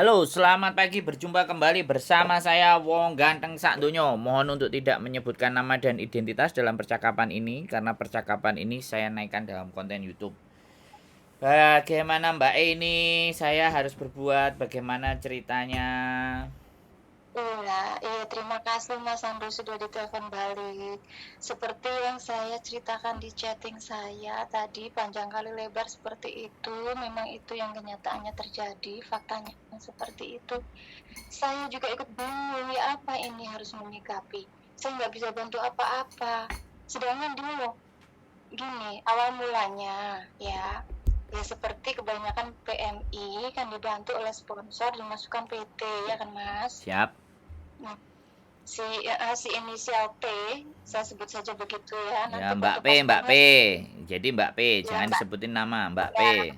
Halo, selamat pagi. Berjumpa kembali bersama saya Wong Ganteng Sak Donyo. Mohon untuk tidak menyebutkan nama dan identitas dalam percakapan ini karena percakapan ini saya naikkan dalam konten YouTube. Bagaimana Mbak E ini? Saya harus berbuat bagaimana ceritanya? Iya, iya, terima kasih Mas Andro sudah ditelepon balik. Seperti yang saya ceritakan di chatting saya tadi panjang kali lebar seperti itu, memang itu yang kenyataannya terjadi, faktanya seperti itu. Saya juga ikut bingung, ya apa ini harus menyikapi. Saya nggak bisa bantu apa-apa. Sedangkan dulu, gini, awal mulanya ya seperti kebanyakan PMI kan dibantu oleh sponsor dimasukkan PT, ya kan Mas? Siap. Nah, si inisial P, saya sebut saja begitu ya, Ya, nanti Mbak untuk P, Mbak P. paspornya Jadi Mbak P, ya jangan Mbak, disebutin nama Mbak P. ya,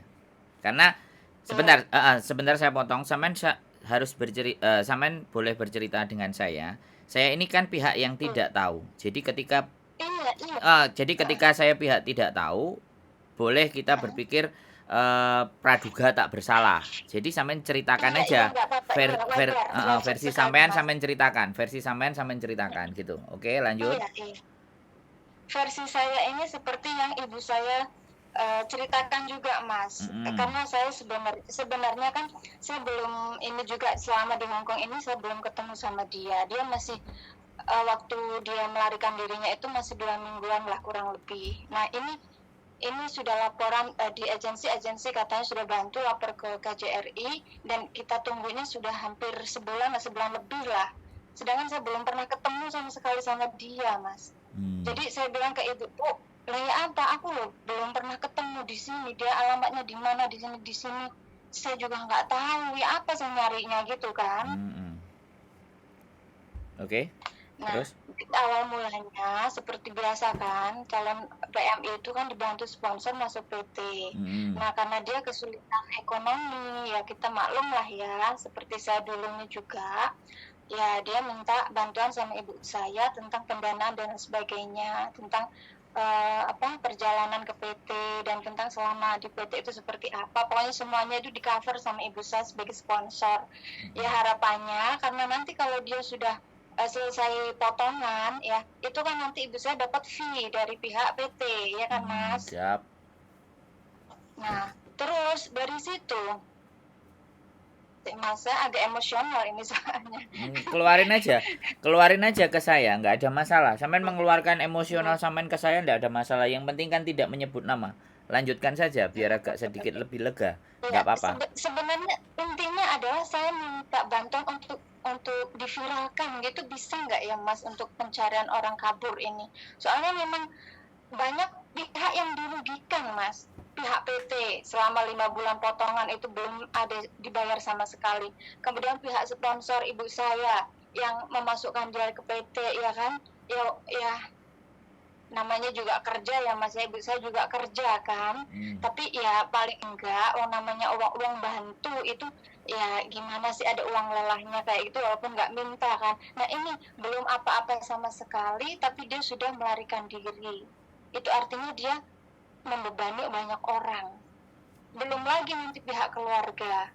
Karena sebentar, ya, sebentar saya potong. Harus Samen boleh bercerita dengan saya. Saya ini kan pihak yang tidak tahu. iya, iya, Jadi heeh, ketika saya pihak tidak tahu, boleh kita heeh. berpikir praduga tak bersalah. Jadi sampean ceritakan Iya, iya, aja nggak apa-apa, iya, wajar, wajar versi sekali sampean Mas. sampean ceritakan, gitu. Oke, lanjut. Iya, iya. Versi saya ini seperti yang ibu saya ceritakan juga Mas, Mm-mm. karena saya sebenarnya kan saya belum ini juga selama di Hong Kong ini saya belum ketemu sama dia. Dia masih waktu dia melarikan dirinya itu masih 2 mingguan lah kurang lebih. Nah ini sudah laporan di agensi katanya sudah bantu lapor ke KJRI dan kita tunggunya sudah hampir sebulan lebih lah. Sedangkan saya belum pernah ketemu sama sekali sama dia, Mas. Hmm. Jadi saya bilang ke ibu, Bu, lah ya apa? Aku loh belum pernah ketemu di sini. Dia alamatnya di mana? Di sini, di sini. Saya juga nggak tahu ya apa saya nyarinya gitu kan. Mm-mm. Oke. Nah, Terus? awal mulanya seperti biasa kan, calon PMI itu kan dibantu sponsor masuk PT. Mm-mm. Nah, karena dia kesulitan ekonomi, ya kita maklum lah ya, seperti saya dulunya juga, ya dia minta bantuan sama ibu saya tentang pendanaan dan sebagainya, tentang perjalanan ke PT dan tentang selama di PT itu seperti apa. Pokoknya semuanya itu di cover sama ibu saya sebagai sponsor. Ya harapannya karena nanti kalau dia sudah selesai potongan ya itu kan nanti ibu saya dapat fee dari pihak PT ya kan Mm-mm. Mas. Siap. Nah terus dari situ Mas saya agak emosional ini soalnya. Keluarin aja ke saya, nggak ada masalah. Sampean mengeluarkan emosional sampean ke saya nggak ada masalah. Yang penting kan tidak menyebut nama. Lanjutkan saja biar agak sedikit lebih lega. Ya Nggak apa-apa. sebenarnya intinya adalah saya minta bantuan untuk diviralkan gitu bisa nggak ya Mas untuk pencarian orang kabur ini soalnya memang banyak pihak yang dirugikan Mas. Pihak PT selama 5 bulan potongan itu belum ada dibayar sama sekali. Kemudian pihak sponsor ibu saya yang memasukkan dia ke PT ya kan, ya ya namanya juga kerja ya Mas ya, ibu saya juga kerja kan. Hmm. Tapi ya paling enggak namanya uang bantu itu ya gimana sih ada uang lelahnya kayak gitu walaupun nggak minta kan. Nah ini belum apa-apa sama sekali tapi dia sudah melarikan diri. Itu artinya dia membebani banyak orang. Belum lagi nanti pihak keluarga.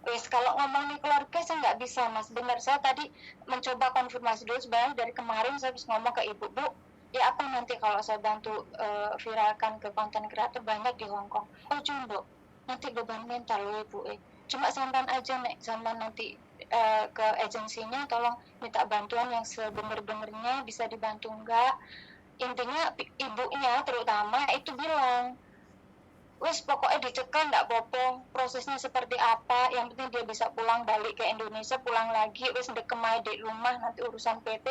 Wes kalau ngomongin keluarga saya nggak bisa Mas. Benar saya tadi mencoba konfirmasi dulu sebenarnya dari kemarin saya habis ngomong ke ibu Bu, ya apa nanti kalau saya bantu viralkan ke konten kreator banyak di Hong Kong. Oh Jumbo, nanti beban mental loh ibu cuma sampean aja nek sampean nanti ke agensinya tolong minta bantuan yang sebenar-benarnya bisa dibantu enggak. Intinya ibunya terutama itu bilang wes pokoknya dicekal nggak popong prosesnya seperti apa yang penting dia bisa pulang balik ke Indonesia pulang lagi wes dekem di rumah nanti urusan PT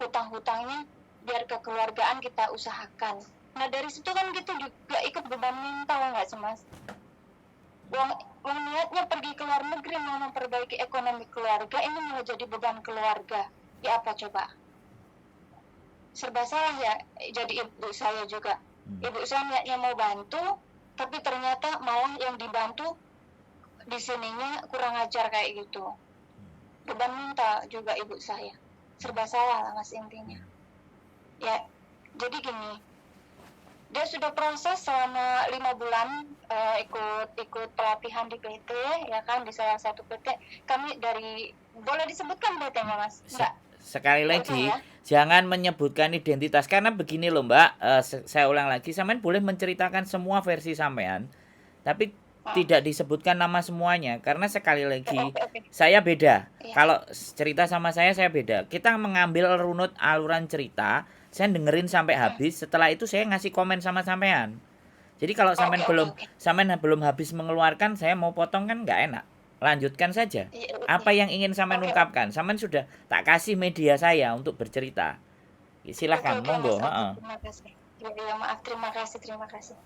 hutang-hutangnya biar kekeluargaan kita usahakan. Nah dari situ kan kita juga ikut beban mental nggak sih Mas. Uang, uang niatnya pergi ke luar negeri mau memperbaiki ekonomi keluarga ini malah jadi beban keluarga. Ya apa coba, serba salah ya jadi ibu saya juga. Hmm. Ibu saya niatnya mau bantu tapi ternyata malah yang dibantu di sininya kurang ajar kayak gitu. Beban mental juga ibu saya. Serba salah lah Mas intinya. Ya, jadi gini, dia sudah proses selama 5 bulan, ikut pelatihan di PT, ya kan, di salah satu PT. Kami dari, boleh disebutkan PT-nya Mas? Enggak? Sekali Nggak usah lagi, ya? jangan menyebutkan identitas karena begini loh Mbak, saya ulang lagi, sampean boleh menceritakan semua versi sampean, tapi tidak disebutkan nama semuanya karena sekali lagi Oke. saya beda. Iya. Kalau cerita sama saya beda. Kita mengambil runut aluran cerita, saya dengerin sampai habis, setelah itu saya ngasih komen sama sampean. Jadi kalau sampean Oke. belum habis mengeluarkan, saya mau potong kan nggak enak. Lanjutkan saja. Iya. Apa yang ingin sampean Oke. ungkapkan? Sampean sudah tak kasih media saya untuk bercerita. Silahkan, Oke, Mas. monggo. Oke, terima kasih. Ya, maaf, terima kasih.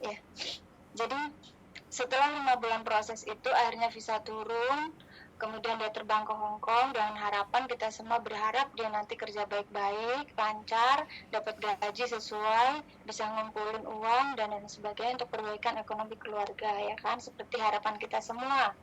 Ya. Jadi setelah 5 bulan proses itu akhirnya visa turun, kemudian dia terbang ke Hong Kong dengan harapan, kita semua berharap dia nanti kerja baik-baik, lancar, dapat gaji sesuai, bisa ngumpulin uang dan lain sebagainya untuk perbaikan ekonomi keluarga, ya kan, seperti harapan kita semua.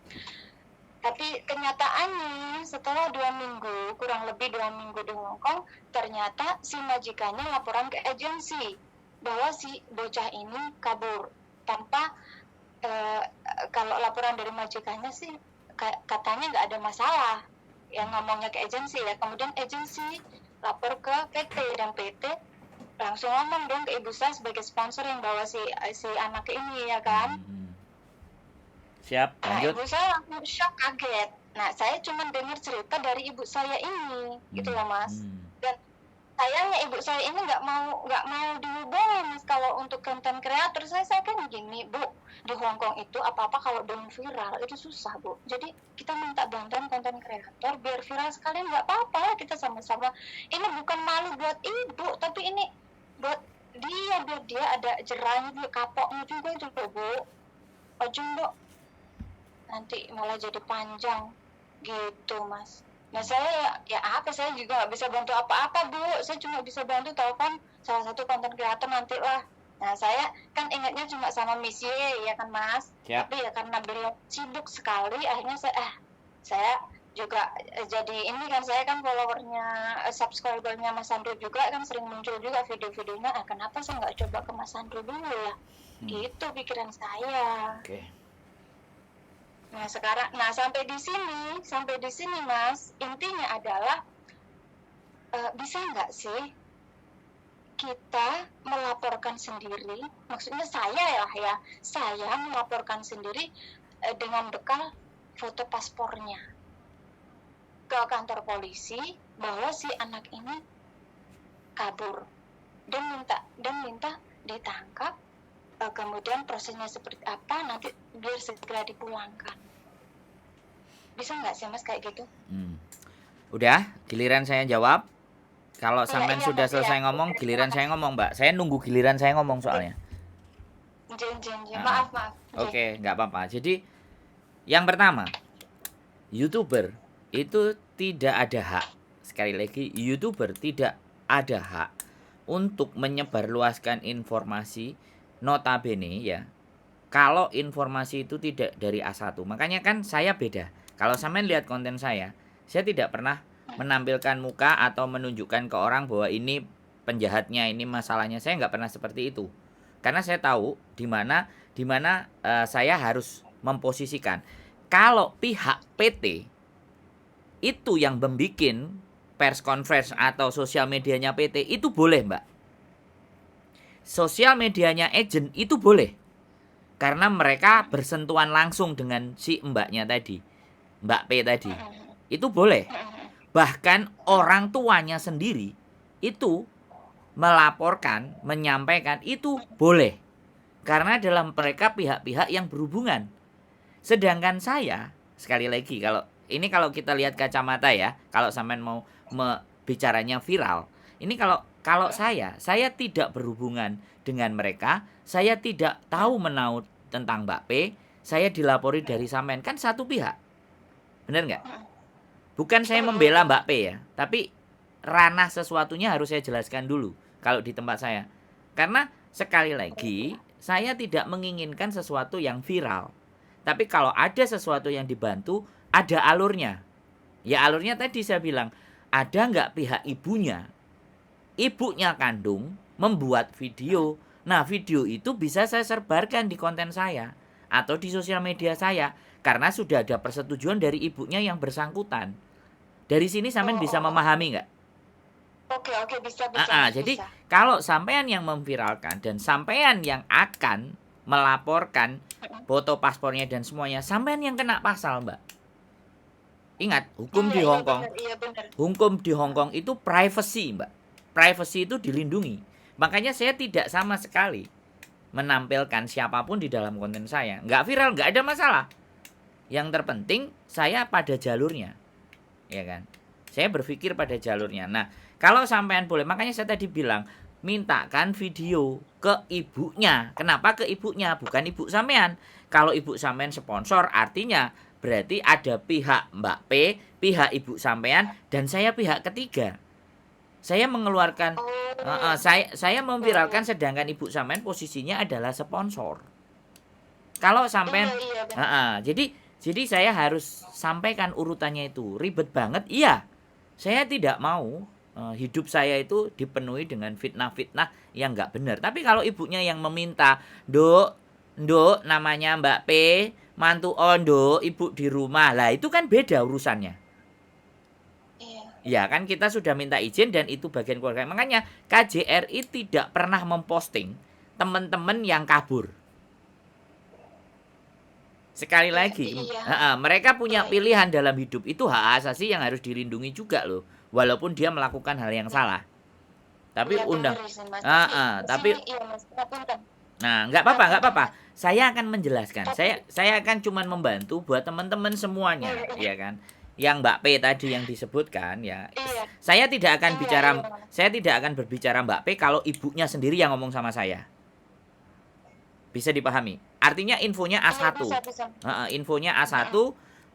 Tapi kenyataannya setelah 2 minggu, kurang lebih 2 minggu di Hong Kong, ternyata si majikannya laporan ke agensi bahwa si bocah ini kabur tanpa, kalau laporan dari majikannya sih katanya nggak ada masalah, yang ngomongnya ke agensi ya. Kemudian agensi lapor ke PT dan PT langsung ngomong dong ke ibu saya sebagai sponsor yang bawa si anak ini, ya kan. Siap, lanjut. Nah, ibu saya langsung shock, kaget. Nah, saya cuma dengar cerita dari ibu saya ini, gitu loh Mas. Dan sayangnya ibu saya ini nggak mau dihubungi Mas. Kalau untuk konten kreator saya kan gini Bu, di Hong Kong itu apa-apa kalau belum viral itu susah Bu. Jadi kita minta bantuan konten kreator biar viral sekalian, nggak apa-apa, kita sama-sama. Ini bukan malu buat ibu, tapi ini buat dia, biar dia ada jerahnya juga, kapoknya juga itu loh Bu. Ujung Bu, nanti malah jadi panjang gitu Mas. Nah saya ya apa, saya juga nggak bisa bantu apa-apa Bu, saya cuma bisa bantu telepon salah satu konten kreator nanti lah. Nah saya kan ingatnya cuma sama Miss Y, ya kan Mas. Siap. Tapi ya karena beliau sibuk sekali, akhirnya saya juga jadi ini kan, saya kan followernya, subscribernya Mas Sandro juga kan, sering muncul juga video-videonya. Kenapa saya nggak coba ke Mas Sandro dulu ya? Gitu pikiran saya. Oke. Nah sekarang, sampai di sini Mas, intinya adalah bisa nggak sih kita melaporkan sendiri, maksudnya saya melaporkan sendiri dengan bekal foto paspornya ke kantor polisi bahwa si anak ini kabur dan minta ditangkap. Kemudian prosesnya seperti apa nanti biar segera dipulangkan. Bisa nggak sih Mas kayak gitu? Udah, giliran saya jawab. Kalau sampean Iya, sudah Mas, selesai ngomong, giliran saya ngomong Mbak. Saya nunggu giliran saya ngomong soalnya. Maaf. Oke, nggak apa-apa. Jadi yang pertama, YouTuber itu tidak ada hak. Sekali lagi, YouTuber tidak ada hak untuk menyebarluaskan informasi, notabene ya, kalau informasi itu tidak dari A1. Makanya kan saya beda. Kalau sampean lihat konten saya tidak pernah menampilkan muka atau menunjukkan ke orang bahwa ini penjahatnya, ini masalahnya. Saya nggak pernah seperti itu. Karena saya tahu di mana saya harus memposisikan. Kalau pihak PT itu yang membuat press conference atau sosial medianya PT itu boleh Mbak. Sosial medianya agent itu boleh. Karena mereka bersentuhan langsung dengan si mbaknya tadi, Mbak P tadi. Itu boleh. Bahkan orang tuanya sendiri itu melaporkan, menyampaikan, itu boleh. Karena dalam mereka pihak-pihak yang berhubungan. Sedangkan saya, sekali lagi, kalau kita lihat kacamata ya, kalau sampean mau bicaranya viral, ini kalau saya tidak berhubungan dengan mereka, saya tidak tahu menahu tentang Mbak P, saya dilapori dari sampean, kan satu pihak. Benar nggak? Bukan saya membela Mbak P ya, tapi ranah sesuatunya harus saya jelaskan dulu kalau di tempat saya. Karena sekali lagi, saya tidak menginginkan sesuatu yang viral. Tapi kalau ada sesuatu yang dibantu, ada alurnya. Ya alurnya tadi saya bilang, ada nggak pihak ibunya kandung membuat video Nah, video itu bisa saya sebarkan di konten saya atau di sosial media saya karena sudah ada persetujuan dari ibunya yang bersangkutan. Dari sini sampean bisa memahami nggak? Oke, bisa Mas, Jadi bisa. kalau sampean yang memviralkan dan sampean yang akan melaporkan foto paspornya dan semuanya, sampean yang kena pasal, Mbak. Ingat, Iya benar. hukum di Hong Kong itu privacy, Mbak. Privacy itu dilindungi. Makanya saya tidak sama sekali menampilkan siapapun di dalam konten saya. Nggak viral, nggak ada masalah. Yang terpenting saya pada jalurnya, ya kan? Saya berpikir pada jalurnya. Nah, kalau sampean boleh, makanya saya tadi bilang mintakan video ke ibunya. Kenapa ke ibunya, bukan ibu sampean? Kalau ibu sampean sponsor, artinya berarti ada pihak Mbak P, pihak ibu sampean, dan saya pihak ketiga. Saya mengeluarkan, saya memviralkan, sedangkan ibu sampean posisinya adalah sponsor. Kalau sampean, Iya benar. jadi saya harus sampaikan urutannya itu. Ribet banget, iya. Saya tidak mau hidup saya itu dipenuhi dengan fitnah-fitnah yang nggak benar. Tapi kalau ibunya yang meminta, Nduk, namanya Mbak P, mantu Nduk, ibu di rumah. Lah itu kan beda urusannya. Iya. Ya kan kita sudah minta izin dan itu bagian keluarga. Makanya KJRI tidak pernah memposting teman-teman yang kabur. Sekali lagi, Iya. mereka punya Iya. pilihan dalam hidup, itu hak asasi yang harus dilindungi juga loh. Walaupun dia melakukan hal yang salah. Tapi Iya benar sih Mas. tapi Iya Mas, punten. nah, nggak apa-apa, nggak Punten apa-apa. Mas. Saya akan menjelaskan. Tapi Saya akan cuman membantu buat teman-teman semuanya, ya kan. Yang Mbak P tadi yang disebutkan ya. Iya. Saya tidak akan bicara Iya. saya tidak akan berbicara Mbak P kalau ibunya sendiri yang ngomong sama saya. Bisa dipahami. Artinya infonya Iya A1. bisa. Infonya A1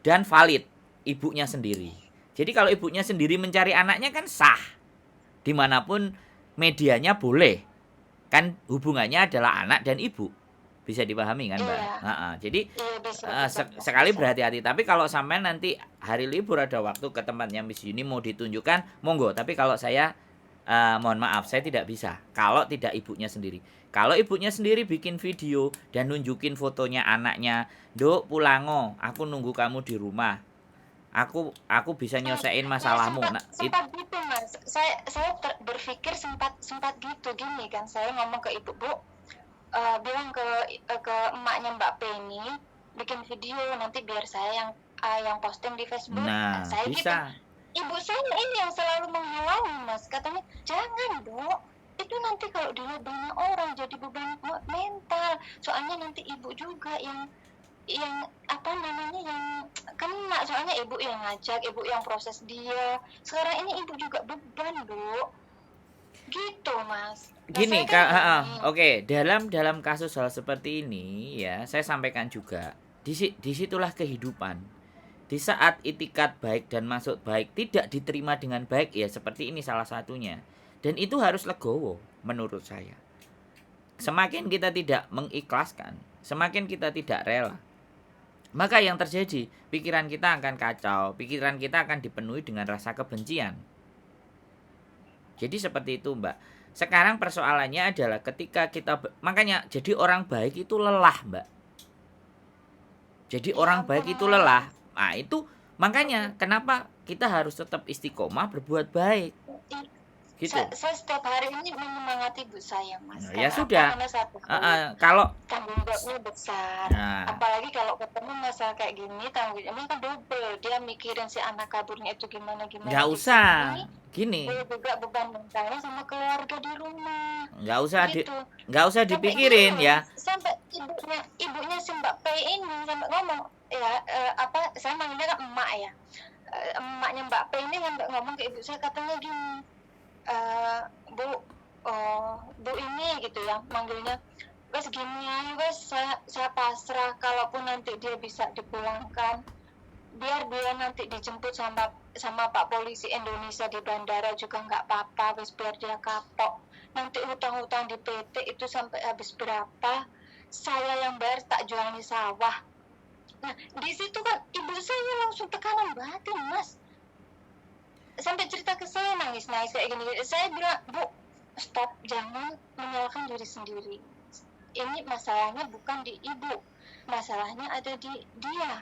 dan valid ibunya sendiri. Jadi kalau ibunya sendiri mencari anaknya kan sah. Dimanapun medianya boleh. Kan hubungannya adalah anak dan ibu. Bisa dipahami kan, Mbak? Iya. Jadi Iya bisa. sekali berhati-hati. Tapi kalau sampai nanti hari libur ada waktu ke tempatnya Miss Yuni mau ditunjukkan, monggo. Tapi kalau saya mohon maaf, saya tidak bisa. Kalau tidak ibunya sendiri. Kalau ibunya sendiri bikin video dan nunjukin fotonya anaknya, Duk pulango, aku nunggu kamu di rumah. Aku bisa nyelesain masalahmu. Nah, sempat gitu Mas. Saya berpikir sempat gitu gini kan. Saya ngomong ke ibu, Bu, bilang ke emaknya Mbak P ini bikin video nanti biar saya yang posting di Facebook. Nah, Saya bisa. gitu. Ibu saya ini yang selalu menghalangi Mas. Katanya, "Jangan, Dok. Itu nanti kalau dilihat banyak orang jadi beban mental. Soalnya nanti ibu juga yang apa namanya yang kena, soalnya ibu yang ngajak, ibu yang proses dia. Sekarang ini ibu juga beban, Bu." Gitu, Mas. Gini, oke, dalam kasus hal seperti ini ya, saya sampaikan juga. Disitulah kehidupan. Di saat itikat baik dan maksud baik tidak diterima dengan baik, ya seperti ini salah satunya. Dan itu harus legowo menurut saya. Semakin kita tidak mengikhlaskan, semakin kita tidak rela, maka yang terjadi, pikiran kita akan kacau, pikiran kita akan dipenuhi dengan rasa kebencian. Jadi seperti itu, Mbak. Sekarang persoalannya adalah ketika kita, makanya jadi orang baik itu lelah, Mbak. Jadi orang baik itu lelah. Nah itu makanya kenapa kita harus tetap istiqomah berbuat baik. Gitu. Saya setiap hari ini menyemangati ibu saya, Mas. Ya sudah. Kalau tanggung jawabnya besar. Apalagi kalau ketemu masalah kayak gini, tanggung jawabnya kan double. Dia mikirin si anak kaburnya itu gimana. Nggak usah. Gini. Dia juga beban mentalnya sama keluarga di rumah. Nggak usah dipikirin ya. Sampai ibunya si Mbak P ini sampai ngomong ya saya manggilnya kan emak ya. Emaknya Mbak P ini sampai ngomong ke ibu saya, katanya gini, Bu ini gitu ya manggilnya, wes gini aja wes, saya pasrah, kalaupun nanti dia bisa dipulangkan, biar dia nanti dijemput sama Pak Polisi Indonesia di bandara juga nggak apa-apa, wes biar dia kapok. Nanti hutang-hutang di PT itu sampai habis berapa, saya yang bayar, tak jualin sawah. Nah di situ kan ibu saya langsung tekanan batin, Mas. Sampai cerita ke saya nangis kayak gini. Saya bilang, Bu, stop, jangan menyalahkan diri sendiri. Ini masalahnya bukan di ibu, masalahnya ada di dia.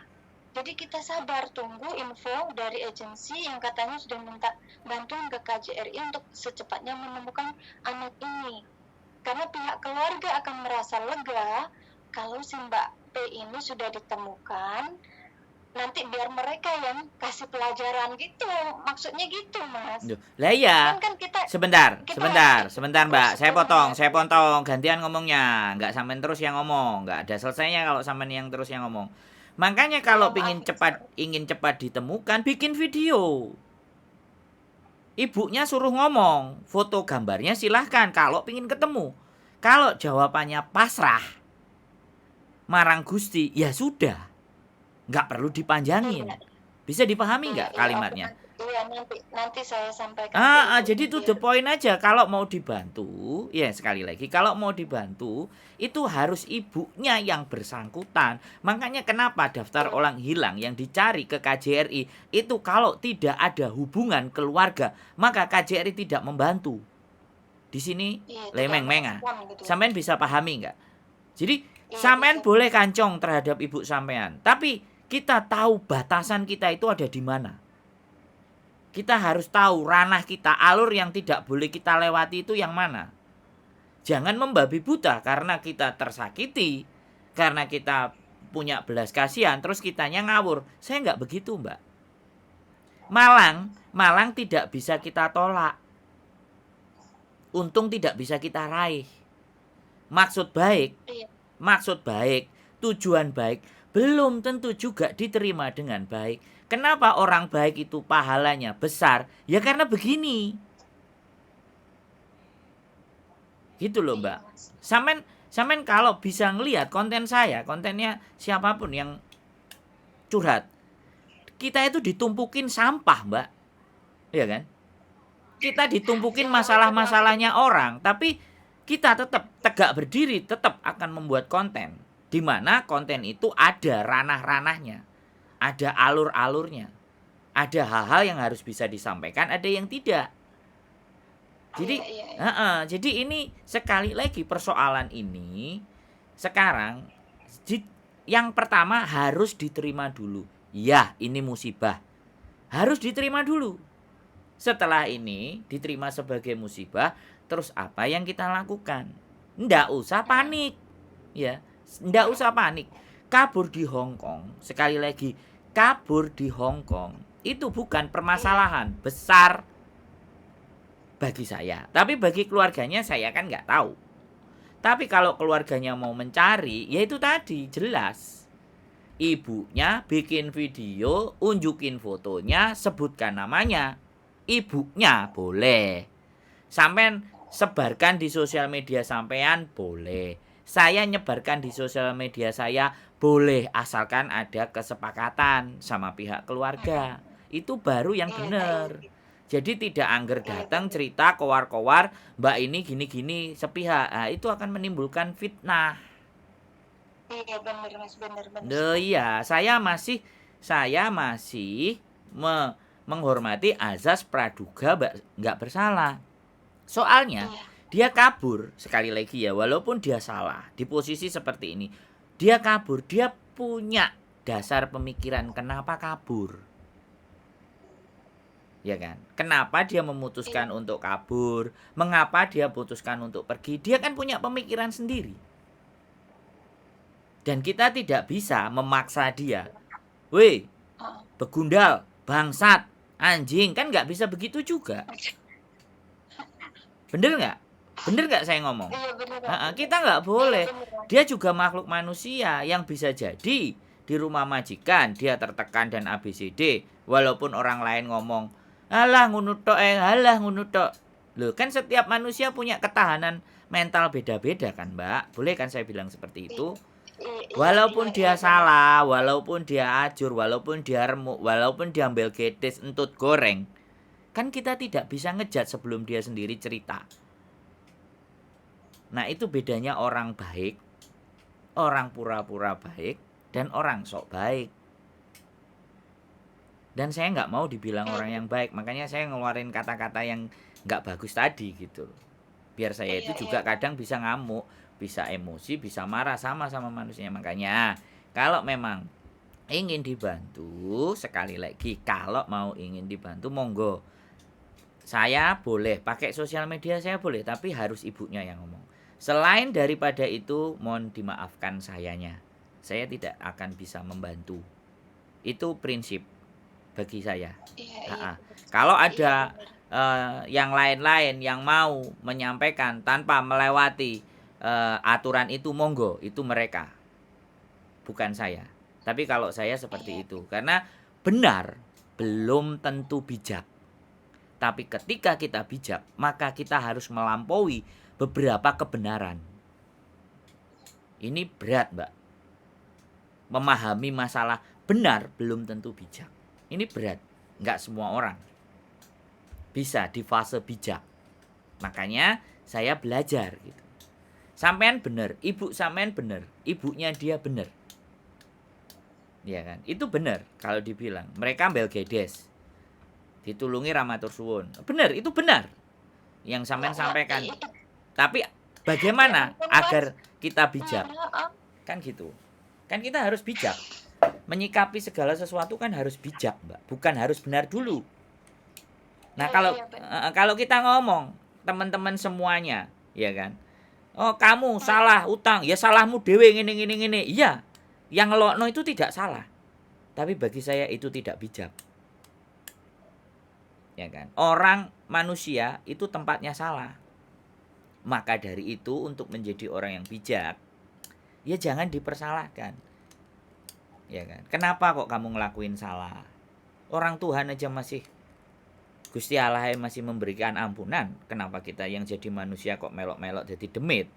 Jadi kita sabar, tunggu info dari agensi yang katanya sudah minta bantuan ke KJRI untuk secepatnya menemukan anak ini. Karena pihak keluarga akan merasa lega kalau si Mbak P ini sudah ditemukan, nanti biar mereka yang kasih pelajaran gitu, maksudnya gitu, Mas. Duh, lah iya. Kan kita Sebentar, kita sebentar Mbak. Saya bersyukur potong, gantian ngomongnya. Nggak sampean terus yang ngomong, nggak ada selesainya kalau sampean yang terus yang ngomong. Makanya kalau maaf, ingin cepat ditemukan, bikin video. Ibunya suruh ngomong, foto gambarnya silahkan kalau pingin ketemu. Kalau jawabannya pasrah, marang Gusti, ya sudah. Nggak perlu dipanjangin. iya, Bisa dipahami iya, nggak iya, kalimatnya? nanti saya sampaikan ke ibu Jadi to biar the point aja. Kalau mau dibantu, ya sekali lagi, kalau mau dibantu, itu harus ibunya yang bersangkutan. Makanya kenapa daftar orang hilang yang dicari ke KJRI, itu kalau tidak ada hubungan keluarga, maka KJRI tidak membantu. Di sini iya, tidak lemeng-menga. merespon gitu. Sampean bisa pahami nggak? Jadi, Iya, sampean bisa. boleh kancong terhadap ibu sampean. Tapi, kita tahu batasan kita itu ada di mana. Kita harus tahu ranah kita, alur yang tidak boleh kita lewati itu yang mana. Jangan membabi buta karena kita tersakiti, karena kita punya belas kasihan, terus kitanya ngawur. Saya nggak begitu, Mbak. Malang tidak bisa kita tolak. Untung tidak bisa kita raih. Maksud Iya, baik, tujuan baik, belum tentu juga diterima dengan baik. Kenapa orang baik itu pahalanya besar? Ya karena begini. Gitu loh, iya, Mbak. Mas. Samen kalau bisa ngelihat konten saya, kontennya siapapun yang curhat, kita itu ditumpukin sampah, Mbak. Iya kan? Kita ditumpukin Saya itu masalah-masalahnya orang, tapi kita tetap tegak berdiri, tetap akan membuat konten. Di mana konten itu ada ranah-ranahnya, ada alur-alurnya, ada hal-hal yang harus bisa disampaikan, ada yang tidak. Jadi, iya, iya. jadi ini sekali lagi persoalan ini sekarang yang pertama harus diterima dulu. Ya, ini musibah. Harus diterima dulu. Setelah ini diterima sebagai musibah, terus apa yang kita lakukan? Ndak usah panik. Ya, ndak usah panik. Kabur di Hong Kong, sekali lagi, kabur di Hong Kong itu bukan permasalahan besar bagi saya. Tapi bagi keluarganya saya kan nggak tahu. Tapi kalau keluarganya mau mencari, ya itu tadi jelas. Ibunya bikin video, unjukin fotonya, sebutkan namanya. Ibunya boleh. Sampean sebarkan di sosial media sampean boleh. Saya nyebarkan di sosial media saya boleh, asalkan ada kesepakatan sama pihak keluarga. Itu baru yang Iya, benar. iya, Jadi tidak angger iya, datang cerita kowar-kowar, Mbak ini gini-gini sepihak. Nah, itu akan menimbulkan fitnah. iya, benar, Mas, benar, Duh, setuju. iya, saya masih menghormati azas praduga nggak bersalah. Soalnya Iya, dia kabur sekali lagi ya, walaupun dia salah di posisi seperti ini, dia kabur, dia punya dasar pemikiran kenapa kabur. Ya kan? Kenapa dia memutuskan iya, untuk kabur? Mengapa dia putuskan untuk pergi? Dia kan punya pemikiran sendiri. Dan kita tidak bisa memaksa dia. Weh, heeh. begundal, bangsat, anjing, kan nggak bisa begitu juga. Bener nggak? Bener nggak saya ngomong? Iya, benar, Mas. Kita nggak Iya, boleh. benar, Mas. Dia juga makhluk manusia yang bisa jadi di rumah majikan dia tertekan dan ABCD. Walaupun orang lain ngomong, alah ngunut tok, alah ngunut tok. Loh, kan setiap manusia punya ketahanan mental beda-beda kan, Mbak? Boleh kan saya bilang seperti Iya, itu? iya, iya, iya, Walaupun dia iya, benar. salah, walaupun dia ajur, walaupun dia remuk, walaupun dia ambil gedes, entut goreng, kan kita tidak bisa ngejat sebelum dia sendiri cerita. Nah, itu bedanya orang baik, orang pura-pura baik, dan orang sok baik. Dan saya nggak mau dibilang orang Iya, yang baik, makanya saya ngeluarin kata-kata yang nggak bagus tadi gitu. Biar saya Iya, itu iya, juga kadang bisa ngamuk, bisa emosi, bisa marah sama manusia. Makanya kalau memang ingin dibantu, sekali lagi kalau mau ingin dibantu monggo. Saya boleh pakai sosial media, saya boleh, tapi harus ibunya yang ngomong. Selain daripada itu, mohon dimaafkan sayanya. Saya tidak akan bisa membantu. Itu prinsip bagi saya. iya, iya, Ha-ha. benar Kalau sekali. Iya, ada benar. yang lain-lain yang mau menyampaikan tanpa melewati aturan itu, monggo, itu mereka, bukan saya. Tapi kalau saya seperti Iya, itu, karena benar belum tentu bijak. Tapi ketika kita bijak, maka kita harus melampaui beberapa kebenaran. Ini berat, Mbak. Memahami masalah benar belum tentu bijak. Ini berat. Nggak semua orang bisa di fase bijak. Makanya saya belajar gitu. Sampean bener, ibu sampean bener, ibunya dia bener. Ya kan? Itu bener kalau dibilang. Mereka ambil gedes. Ditulungi ramatur suwun. Bener, itu benar. Yang sampean nggak sampaikan. itu. Tapi Ya bagaimana ampun, Mas. agar kita bijak? Iya, ah. Kan gitu. Kan kita harus bijak. Menyikapi segala sesuatu kan harus bijak, Mbak. Bukan harus benar dulu. Nah, Iya, kalau iya, benar. kalau kita ngomong teman-teman semuanya, ya kan? Oh, kamu salah utang. Ya salahmu dewe ngene. Iya. Yang ngelokno itu tidak salah. Tapi bagi saya itu tidak bijak. Ya kan? Orang manusia itu tempatnya salah. Maka dari itu untuk menjadi orang yang bijak, ya jangan dipersalahkan. Ya kan? Kenapa kok kamu ngelakuin salah? Orang Tuhan aja masih Gusti Allah masih memberikan ampunan. Kenapa kita yang jadi manusia kok melok-melok jadi demit?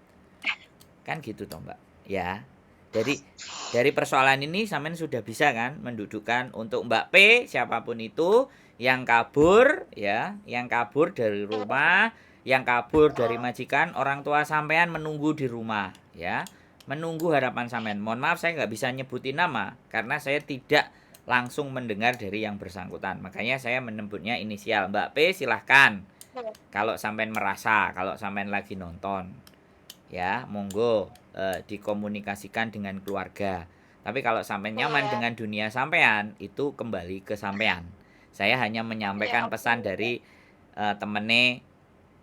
Kan gitu toh, Mbak. Ya. Dari persoalan ini sampean sudah bisa kan mendudukkan untuk Mbak P, siapapun itu yang kabur ya, yang kabur dari rumah, yang kabur dari majikan, orang tua sampean menunggu di rumah ya. Menunggu harapan sampean. Mohon maaf saya nggak bisa nyebutin nama karena saya tidak langsung mendengar dari yang bersangkutan. Makanya saya menyebutnya inisial. Mbak P silahkan. Iya. Kalau sampean merasa, kalau sampean lagi nonton, ya monggo dikomunikasikan dengan keluarga. Tapi kalau sampean nyaman Iya, dengan dunia sampean, itu kembali ke sampean. Saya hanya ya menyampaikan pesan ampun. dari temene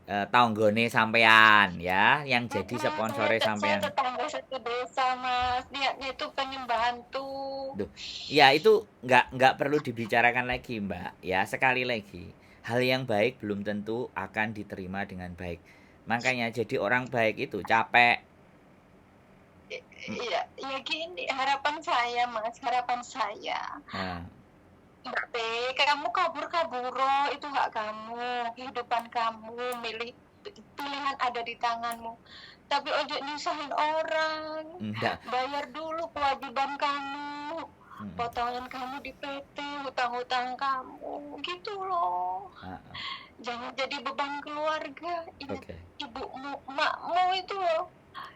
tanggone sampean ya, yang jadi sponsore Saya sampean. tetangga satu desa, Mas. Niatnya itu pengen bantu. Duh, ya itu nggak perlu dibicarakan lagi, Mbak. Ya sekali lagi, hal yang baik belum tentu akan diterima dengan baik. Makanya jadi orang baik itu capek. Iya, ya gini harapan saya, Mas. Harapan saya. Nah, Mbak P, kamu kabur-kaburo, itu hak kamu, kehidupan kamu, pilihan ada di tanganmu. Tapi ojo nyusahin orang, enggak. bayar dulu kewajiban kamu, Hmm, potongan kamu di PT, hutang-hutang kamu, gitu loh. ah, Jangan jadi beban keluarga. oke, Ibumu, makmu itu loh,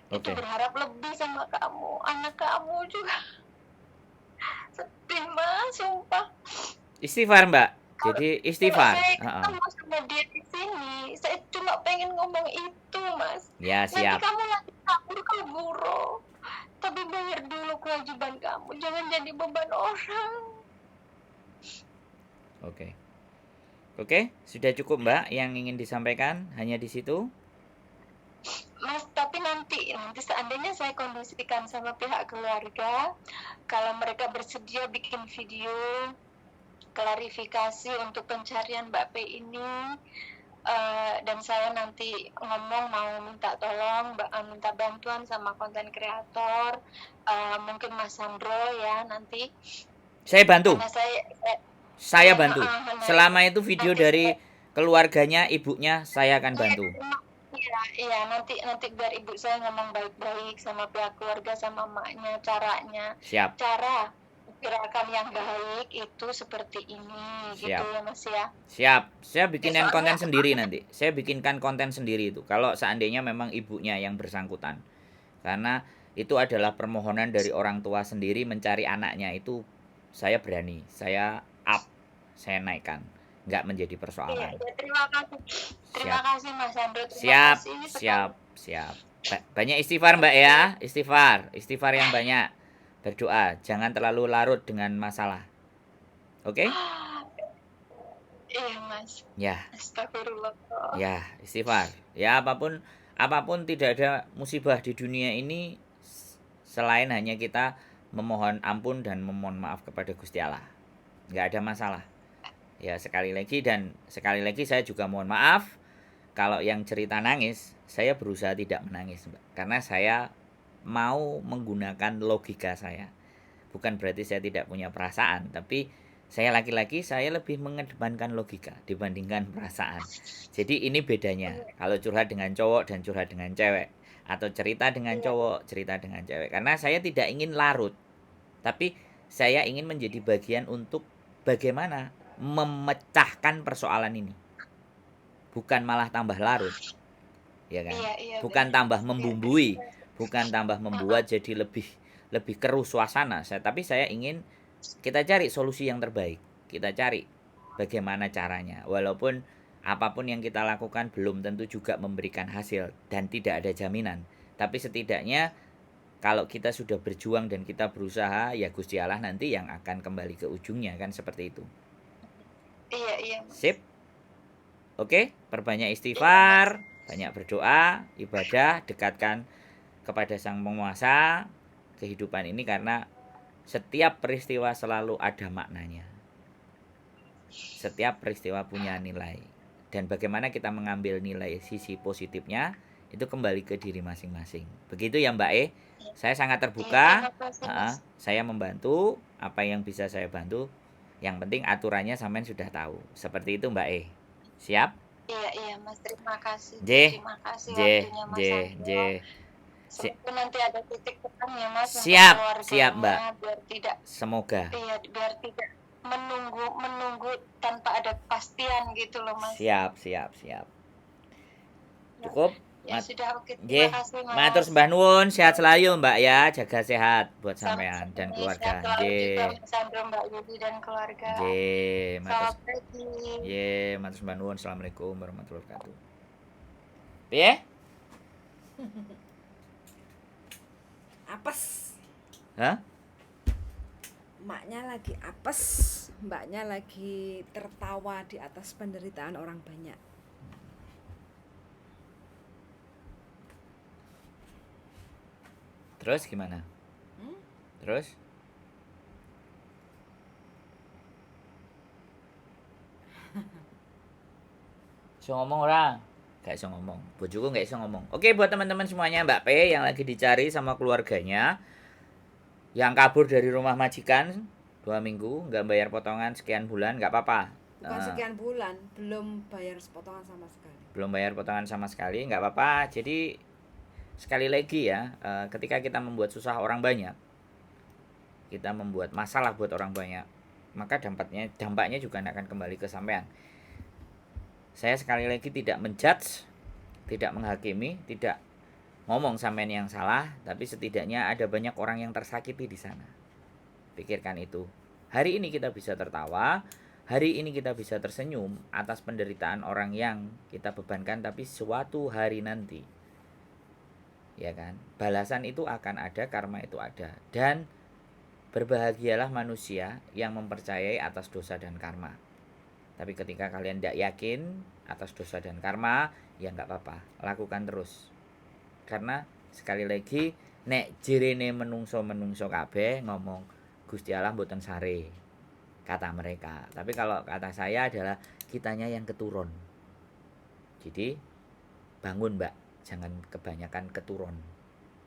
itu oke. berharap lebih sama kamu, anak kamu juga. Sedih, Mas, sumpah. Istighfar, Mbak. Kalau Jadi kalau istighfar. saya Ah, ah. ketemu sama dia di sini, saya cuma pengen ngomong itu, Mas. Ya Nanti siap. kamu lagi kabur-kaburo, tapi bayar dulu kewajiban kamu. Jangan jadi beban orang. Oke. Oke, sudah cukup, Mbak, yang ingin disampaikan hanya di situ. Mas, tapi nanti seandainya saya kondisikan sama pihak keluarga, kalau mereka bersedia bikin video klarifikasi untuk pencarian Mbak P ini, dan saya nanti ngomong mau minta tolong, minta bantuan sama konten kreator, mungkin Mas Sandro ya nanti, Saya bantu. karena Saya ya, bantu. Selama itu video nanti dari keluarganya, ibunya, saya akan bantu. iya, iya, nanti biar ibu saya ngomong baik-baik sama pihak keluarga sama emaknya, Siap. cara gerakan yang baik itu seperti ini, gitu Siap. ya Mas ya. Siap. Saya bikinkan konten Soalnya sendiri nanti. Saya bikinkan konten sendiri itu. Kalau seandainya memang ibunya yang bersangkutan. Karena itu adalah permohonan dari orang tua sendiri mencari anaknya itu saya berani. Saya up. Saya naikkan. nggak menjadi Iya, persoalan. iya, terima kasih. Terima Siap, kasih Mas Andro, terima siap, kasih sekali. siap, siap. Banyak istighfar Mbak ya, istighfar yang banyak. Berdoa, jangan terlalu larut dengan masalah. Oke? Iya Mas, Ya, astagfirullah. ya, istighfar. Ya, apapun tidak ada musibah di dunia ini selain hanya kita memohon ampun dan memohon maaf kepada Gusti Allah. Nggak ada masalah. Ya, sekali lagi saya juga mohon maaf kalau yang cerita nangis, saya berusaha tidak menangis, Mbak. Karena saya mau menggunakan logika saya. Bukan berarti saya tidak punya perasaan, tapi saya laki-laki, saya lebih mengedepankan logika dibandingkan perasaan. Jadi ini bedanya. Iya, Kalau curhat dengan cowok dan curhat dengan cewek, atau cerita dengan iya, cowok, cerita dengan cewek. Karena saya tidak ingin larut, tapi saya ingin menjadi bagian untuk bagaimana memecahkan persoalan ini. Bukan malah tambah larut, ya kan? iya, iya, Bukan benar tambah Mas. Iya, membumbui, terima kasih. bukan tambah Heeh, membuat jadi lebih lebih keruh suasana. Tapi saya ingin kita cari solusi yang terbaik. Kita cari bagaimana caranya. Walaupun apapun yang kita lakukan belum tentu juga memberikan hasil dan tidak ada jaminan. Tapi setidaknya kalau kita sudah berjuang dan kita berusaha, ya Gusti Allah nanti yang akan kembali ke ujungnya, kan seperti itu. iya, iya Mas. Sip. Oke, perbanyak Iya Mas. istighfar, banyak berdoa, ibadah, dekatkan kepada Sang Penguasa kehidupan ini karena setiap peristiwa selalu ada maknanya. Setiap peristiwa punya nilai. Dan bagaimana kita mengambil nilai sisi positifnya itu kembali ke diri masing-masing. Begitu ya Mbak E. Saya sangat Iya, terima terbuka. kasih Mas. Saya membantu apa yang bisa saya bantu. Yang penting aturannya sampean sudah tahu. Seperti itu Mbak E. Siap? Iya, iya Mas, terima kasih. J, Terima kasih J, waktunya J, Mas J. Andro. Si- Semoga nanti ada titik terang ya Mas untuk siap, siap Mbak. keluarganya biar tidak, Semoga. iya, biar tidak menunggu menunggu tanpa ada kepastian gitu loh Mas. Siap, siap, siap. Ya, Cukup? ya sudah, oke, terima Nggih, kasih matur Mas. sembah nuwun, sehat selalu Mbak ya, jaga sehat buat sampean Sama-sama dan nih, keluarga. sehat selalu juga Nggih. Mas Andro, Mbak Yudi dan keluarga. Nggih, matur. Selamat pagi. Nggih, matur sembah nuwun. Assalamualaikum warahmatullahi wabarakatuh. Piye? Apes. Hah? Maknya lagi apes, mbaknya lagi tertawa di atas penderitaan orang banyak. Terus gimana? Terus? Iso ngomong orang? Gak iso ngomong. Bojoku gak iso ngomong. Oke, buat teman-teman semuanya, Mbak P yang lagi dicari sama keluarganya, yang kabur dari rumah majikan 2 minggu, nggak bayar potongan sekian bulan, nggak apa-apa. Bukan sekian bulan, belum bayar sepotongan sama sekali. Belum bayar potongan sama sekali, nggak apa-apa. Jadi sekali lagi ya, ketika kita membuat susah orang banyak, kita membuat masalah buat orang banyak, maka dampaknya juga akan kembali ke sampean. Saya sekali lagi tidak menjudge, tidak menghakimi, tidak ngomong sampean yang salah, tapi setidaknya ada banyak orang yang tersakiti di sana. Pikirkan itu. Hari ini kita bisa tertawa, hari ini kita bisa tersenyum atas penderitaan orang yang kita bebankan, tapi suatu hari nanti, ya kan, balasan itu akan ada, karma itu ada. Dan berbahagialah manusia yang mempercayai atas dosa dan karma. Tapi ketika kalian tidak yakin atas dosa dan karma, ya nggak apa-apa, lakukan terus. Karena sekali lagi, nek jirene menungso kabeh ngomong Gusti Allah mboten sare, kata mereka. Tapi kalau kata saya adalah kitanya yang keturun. Jadi bangun Mbak, jangan kebanyakan keturun.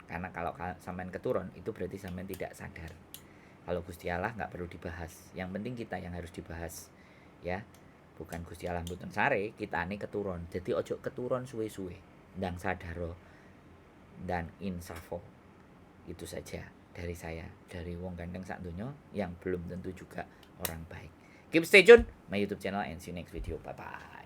Karena kalau sampean keturun itu berarti sampean tidak sadar. Kalau Gusti Allah nggak perlu dibahas. Yang penting kita yang harus dibahas, ya. Bukan Gusti Allah mboten sare, kita ini keturun. Jadi ojo keturun suwe-suwe. Ndang sadaro dan insafo. Itu saja dari saya, dari wong ganteng sak donya yang belum tentu juga orang baik. Keep stay tune my YouTube channel and see you next video. Bye bye.